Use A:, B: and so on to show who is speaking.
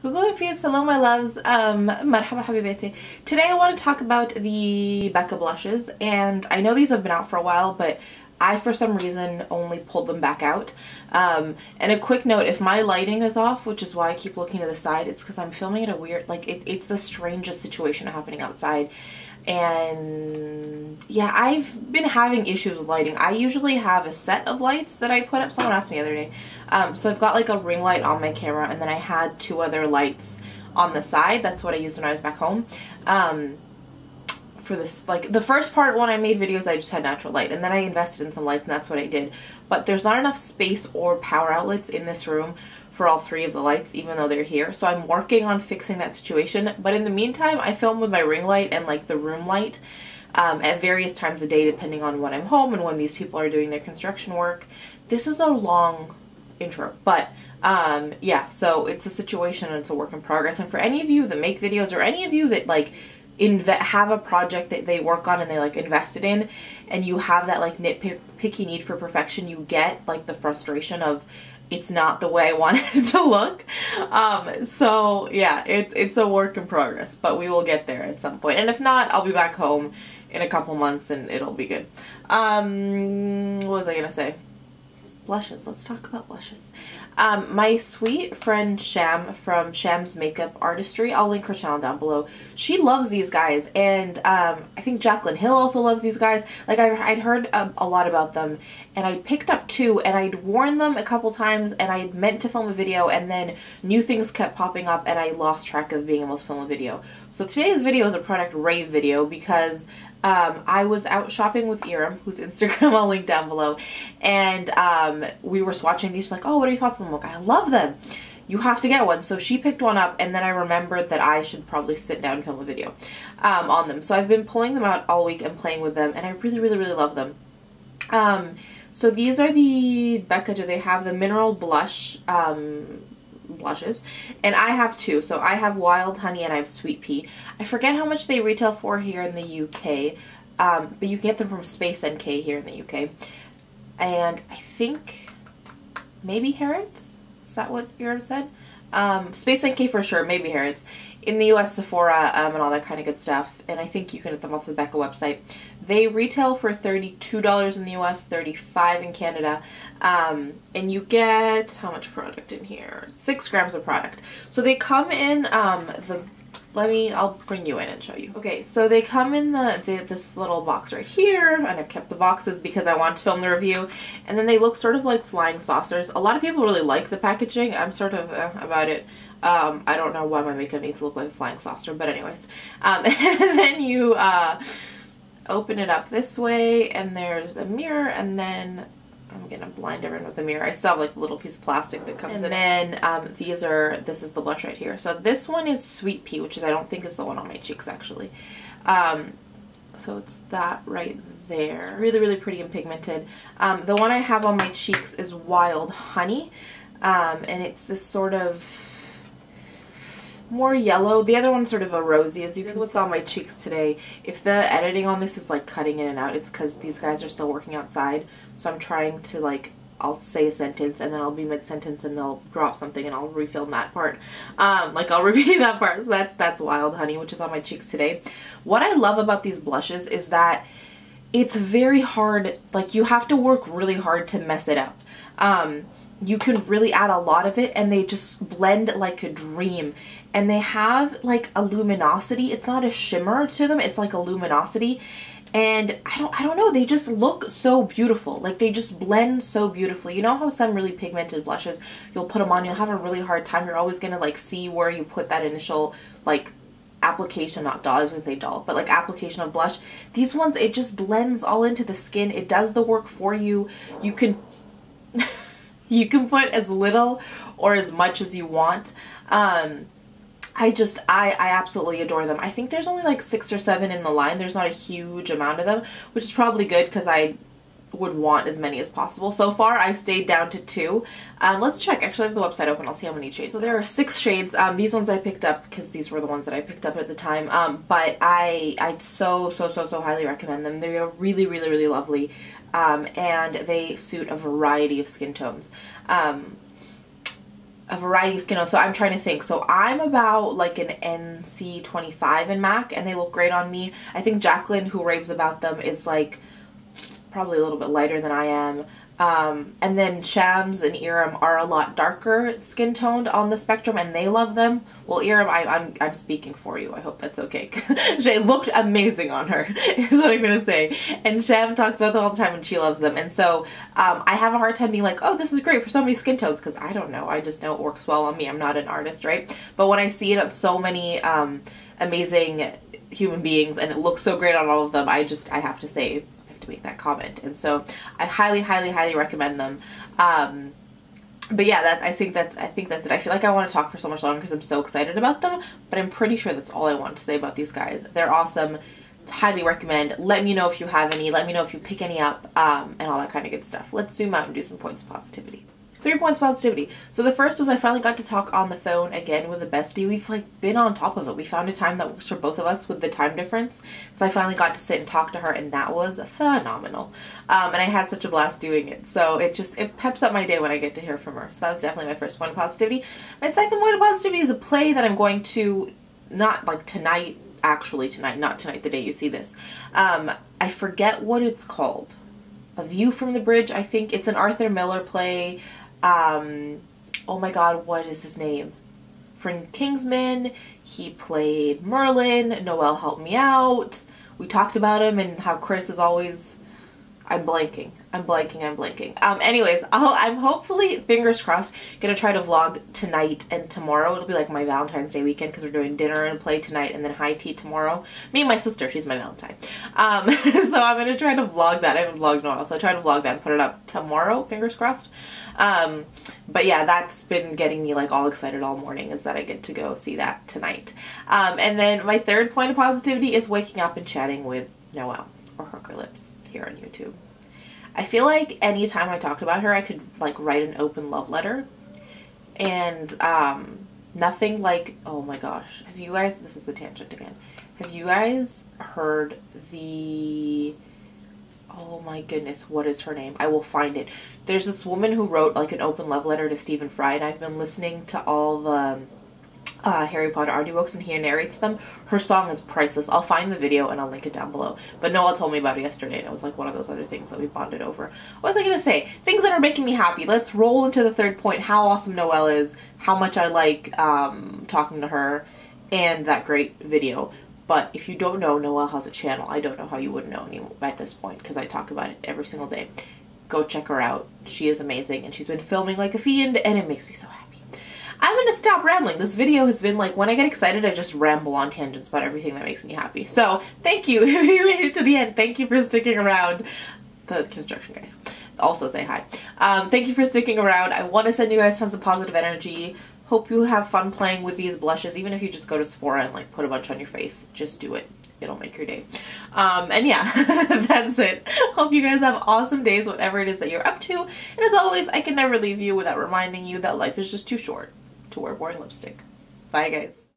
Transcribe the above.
A: Google peace, hello my loves, marhaba habibati. Today I want to talk about the BECCA blushes, and I know these have been out for a while, but I for some reason only pulled them back out. And a quick note, if my lighting is off, which is why I keep looking to the side, it's because I'm filming at a weird, like it's the strangest situation happening outside. And yeah, I've been having issues with lighting. I usually have a set of lights that I put up. Someone asked me the other day. So I've got like a ring light on my camera, and then I had two other lights on the side. That's what I used when I was back home. For this, like the first part when I made videos, I just had natural light, and then I invested in some lights, and that's what I did. But there's not enough space or power outlets in this room for all three of the lights, even though they're here. So I'm working on fixing that situation. But in the meantime, I film with my ring light and like the room light at various times a day, depending on when I'm home and when these people are doing their construction work. This is a long intro, but yeah, so it's a situation and it's a work in progress. And for any of you that make videos, or any of you that like have a project that they work on and they like invested in, and you have that like nitpicky need for perfection, you get like the frustration of it's not the way I want it to look. So yeah, it's a work in progress, but we will get there at some point. And if not, I'll be back home in a couple months and it'll be good. What was I gonna say? Blushes. Let's talk about blushes. My sweet friend Sham from Sham's Makeup Artistry, I'll link her channel down below. She loves these guys, and I think Jaclyn Hill also loves these guys. Like I'd heard a lot about them, and I picked up two, and I'd worn them a couple times, and I meant to film a video, and then new things kept popping up, and I lost track of being able to film a video. So today's video is a product rave video because I was out shopping with Iram, whose Instagram I'll link down below, and we were swatching these. She's like, oh, what are your thoughts on them? I love them. You have to get one. So she picked one up, and then I remembered that I should probably sit down and film a video on them. So I've been pulling them out all week and playing with them, and I really, really, really love them. So these are the BECCA. They have the mineral blush blushes, and I have two. So I have Wild Honey and I have Sweet Pea. I forget how much they retail for here in the UK, but you can get them from Space NK here in the UK, and I think maybe Harrods. Is that what Europe said? Space NK for sure, maybe Harrods. In the US, Sephora and all that kind of good stuff, and I think you can get them off the BECCA website. They retail for $32 in the US, $35 in Canada, and you get, how much product in here? 6 grams of product. So they come in I'll bring you in and show you. Okay, so they come in this little box right here, and I've kept the boxes because I want to film the review, and then they look sort of like flying saucers. A lot of people really like the packaging. I'm sort of about it. I don't know why my makeup needs to look like a flying saucer, but anyways. And then you open it up this way, and there's a mirror, and then I'm gonna blind everyone with the mirror. I still have like a little piece of plastic that comes in. And then this is the blush right here. So this one is Sweet Pea, which is, I don't think is the one on my cheeks actually. So it's that right there. It's really, really pretty and pigmented. The one I have on my cheeks is Wild Honey, and it's this sort of more yellow. The other one's sort of a rosy, as you can see. What's on my cheeks today. If the editing on this is like cutting in and out, it's because these guys are still working outside. So I'm trying to, like, I'll say a sentence and then I'll be mid-sentence and they'll drop something and I'll refilm that part. Like I'll repeat that part. So that's Wild Honey, which is on my cheeks today. What I love about these blushes is that it's very hard, like you have to work really hard to mess it up. You can really add a lot of it and they just blend like a dream. And they have like a luminosity. It's not a shimmer to them, it's like a luminosity. And I don't know, they just look so beautiful. Like they just blend so beautifully. You know how some really pigmented blushes, you'll put them on, you'll have a really hard time. You're always gonna like see where you put that initial like application, not doll, I was gonna say doll, but like application of blush. These ones, it just blends all into the skin. It does the work for you. You can you can put as little or as much as you want. I absolutely adore them. I think there's only like 6 or 7 in the line. There's not a huge amount of them, which is probably good because I would want as many as possible. So far, I've stayed down to 2. Let's check. Actually, I have the website open. I'll see how many shades. So there are 6 shades. These ones I picked up because these were the ones that I picked up at the time. But I'd so highly recommend them. They are really, really, really lovely. And they suit a variety of skin tones. a variety of skin tones. So I'm trying to think. So I'm about like an NC25 in MAC, and they look great on me. I think Jacqueline, who raves about them, is like probably a little bit lighter than I am. And then Shams and Iram are a lot darker skin toned on the spectrum, and they love them. Well, Iram, I'm speaking for you. I hope that's okay. She looked amazing on her, is what I'm gonna say. And Sham talks about them all the time, and she loves them. And so I have a hard time being like, oh, this is great for so many skin tones, because I don't know. I just know it works well on me. I'm not an artist, right? But when I see it on so many amazing human beings, and it looks so great on all of them, I have to say, to make that comment. And so I highly recommend them. But yeah, I think that's it. I feel like I want to talk for so much longer because I'm so excited about them, but I'm pretty sure that's all I want to say about these guys. They're awesome. Highly recommend. Let me know if you have any. Let me know if you pick any up, and all that kind of good stuff. Let's zoom out and do some points of positivity. 3 points of positivity. So the first was I finally got to talk on the phone again with a bestie. We've like been on top of it. We found a time that works for both of us with the time difference. So I finally got to sit and talk to her, and that was phenomenal. And I had such a blast doing it. So it peps up my day when I get to hear from her. So that was definitely my first point of positivity. My second point of positivity is a play that I'm going to, not like tonight, actually tonight, not tonight, the day you see this. I forget what it's called. A View from the Bridge, I think. It's an Arthur Miller play. Oh my god, what is his name? Frank Kingsman. He played Merlin. Noelle helped me out. We talked about him and how Chris is always... I'm blanking. Anyways, I'm hopefully, fingers crossed, gonna try to vlog tonight and tomorrow. It'll be like my Valentine's Day weekend because we're doing dinner and play tonight and then high tea tomorrow. Me and my sister, she's my Valentine. So I'm gonna try to vlog that. I haven't vlogged in a while, so I try to vlog that and put it up tomorrow, fingers crossed. But yeah, that's been getting me like all excited all morning, is that I get to go see that tonight. And then my third point of positivity is waking up and chatting with Noelle, or Hooker Lips, here on YouTube. I feel like anytime I talked about her, I could like write an open love letter, and nothing like, oh my gosh, have you guys, this is the tangent again, have you guys heard the, oh my goodness, what is her name? I will find it. There's this woman who wrote like an open love letter to Stephen Fry, and I've been listening to all the Harry Potter audiobooks, and he narrates them. Her song is priceless. I'll find the video and I'll link it down below. But Noelle told me about it yesterday, and it was like one of those other things that we bonded over. What was I gonna say? Things that are making me happy. Let's roll into the third point. How awesome Noelle is. How much I like talking to her, and that great video. But if you don't know, Noelle has a channel. I don't know how you wouldn't know anymore at this point, because I talk about it every single day. Go check her out. She is amazing, and she's been filming like a fiend, and it makes me so happy. I'm gonna stop rambling. This video has been like, when I get excited, I just ramble on tangents about everything that makes me happy. So thank you if you made it to the end. Thank you for sticking around. The construction guys also say hi. Thank you for sticking around. I want to send you guys tons of positive energy. Hope you have fun playing with these blushes. Even if you just go to Sephora and like put a bunch on your face, just do it. It'll make your day. And yeah, that's it. Hope you guys have awesome days, whatever it is that you're up to. And as always, I can never leave you without reminding you that life is just too short to wear boring lipstick. Bye guys.